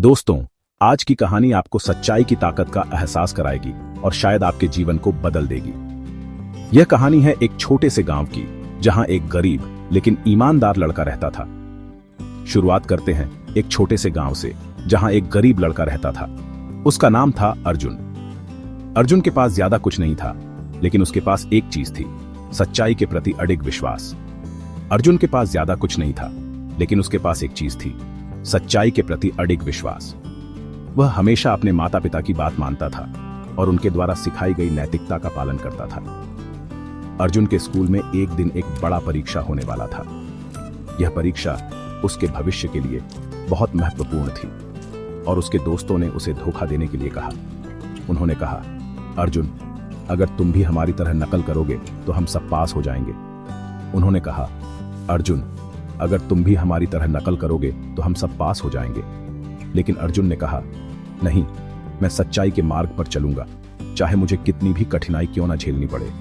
दोस्तों, आज की कहानी आपको सच्चाई की ताकत का एहसास कराएगी और शायद आपके जीवन को बदल देगी। यह कहानी है एक छोटे से गांव की, जहां एक गरीब लेकिन ईमानदार लड़का रहता था। शुरुआत करते हैं एक छोटे से गांव से, जहां एक गरीब लड़का रहता था। उसका नाम था अर्जुन। अर्जुन के पास ज्यादा कुछ नहीं था, लेकिन उसके पास एक चीज थी, सच्चाई के प्रति अडिग विश्वास। अर्जुन के पास ज्यादा कुछ नहीं था, लेकिन उसके पास एक चीज थी, सच्चाई के प्रति अडिग विश्वास। वह हमेशा अपने माता पिता की बात मानता था और उनके द्वारा सिखाई गई नैतिकता का पालन करता था। अर्जुन के स्कूल में एक दिन एक बड़ा परीक्षा होने वाला था। यह परीक्षा उसके भविष्य के लिए बहुत महत्वपूर्ण थी और उसके दोस्तों ने उसे धोखा देने के लिए कहा। उन्होंने कहा, अर्जुन, अगर तुम भी हमारी तरह नकल करोगे तो हम सब पास हो जाएंगे। उन्होंने कहा, अर्जुन, अगर तुम भी हमारी तरह नकल करोगे तो हम सब पास हो जाएंगे। लेकिन अर्जुन ने कहा, नहीं, मैं सच्चाई के मार्ग पर चलूंगा, चाहे मुझे कितनी भी कठिनाई क्यों ना झेलनी पड़े।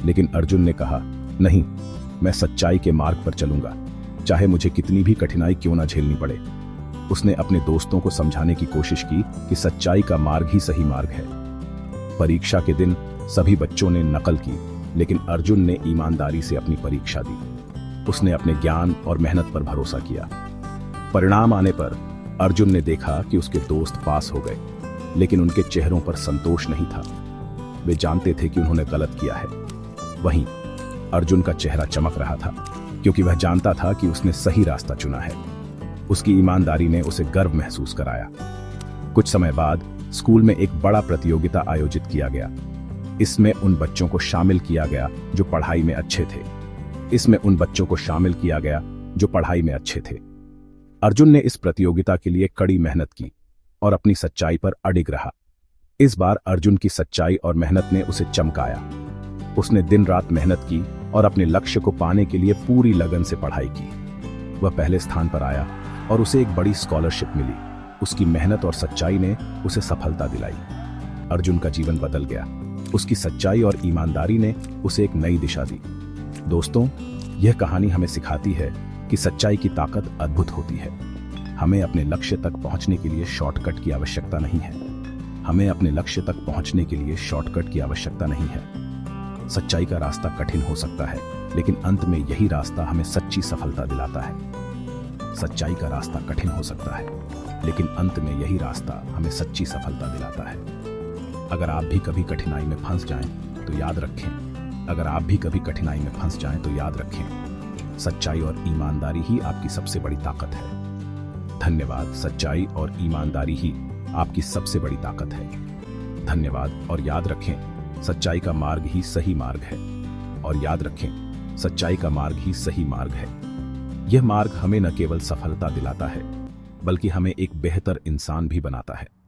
लेकिन अर्जुन ने कहा, नहीं, मैं सच्चाई के मार्ग पर चलूंगा, चाहे मुझे कितनी भी कठिनाई क्यों ना झेलनी पड़े। उसने अपने दोस्तों को समझाने की कोशिश की कि सच्चाई का मार्ग ही सही मार्ग है। परीक्षा के दिन सभी बच्चों ने नकल की, लेकिन अर्जुन ने ईमानदारी से अपनी परीक्षा दी। उसने अपने ज्ञान और मेहनत पर भरोसा किया। परिणाम आने पर अर्जुन ने देखा कि उसके दोस्त पास हो गए, लेकिन उनके चेहरों पर संतोष नहीं था। वे जानते थे कि उन्होंने गलत किया है। वहीं अर्जुन का चेहरा चमक रहा था, क्योंकि वह जानता था कि उसने सही रास्ता चुना है। उसकी ईमानदारी ने उसे गर्व महसूस कराया। कुछ समय बाद स्कूल में एक बड़ा प्रतियोगिता आयोजित किया गया। इसमें उन बच्चों को शामिल किया गया जो पढ़ाई में अच्छे थे। अर्जुन ने इस प्रतियोगिता के लिए कड़ी मेहनत की और अपनी सच्चाई पर अडिग रहा। इस बार अर्जुन की सच्चाई और मेहनत ने उसे चमकाया। उसने दिन रात मेहनत की और अपने लक्ष्य को पाने के लिए पूरी लगन से पढ़ाई की। वह पहले स्थान पर आया और उसे एक बड़ी स्कॉलरशिप मिली। उसकी मेहनत और सच्चाई ने उसे सफलता दिलाई। अर्जुन का जीवन बदल गया। उसकी सच्चाई और ईमानदारी ने उसे एक नई दिशा दी। दोस्तों, यह कहानी हमें सिखाती है कि सच्चाई की ताकत अद्भुत होती है। हमें अपने लक्ष्य तक पहुंचने के लिए शॉर्टकट की आवश्यकता नहीं है। सच्चाई का रास्ता कठिन हो सकता है, लेकिन अंत में यही रास्ता हमें सच्ची सफलता दिलाता है। अगर आप भी कभी कठिनाई में फंस जाएं तो याद रखें, सच्चाई और ईमानदारी ही आपकी सबसे बड़ी ताकत है। धन्यवाद। सच्चाई और ईमानदारी ही आपकी सबसे बड़ी ताकत है। धन्यवाद। और याद रखें, सच्चाई का मार्ग ही सही मार्ग है। यह मार्ग हमें न केवल सफलता दिलाता है, बल्कि हमें एक बेहतर इंसान भी बनाता है।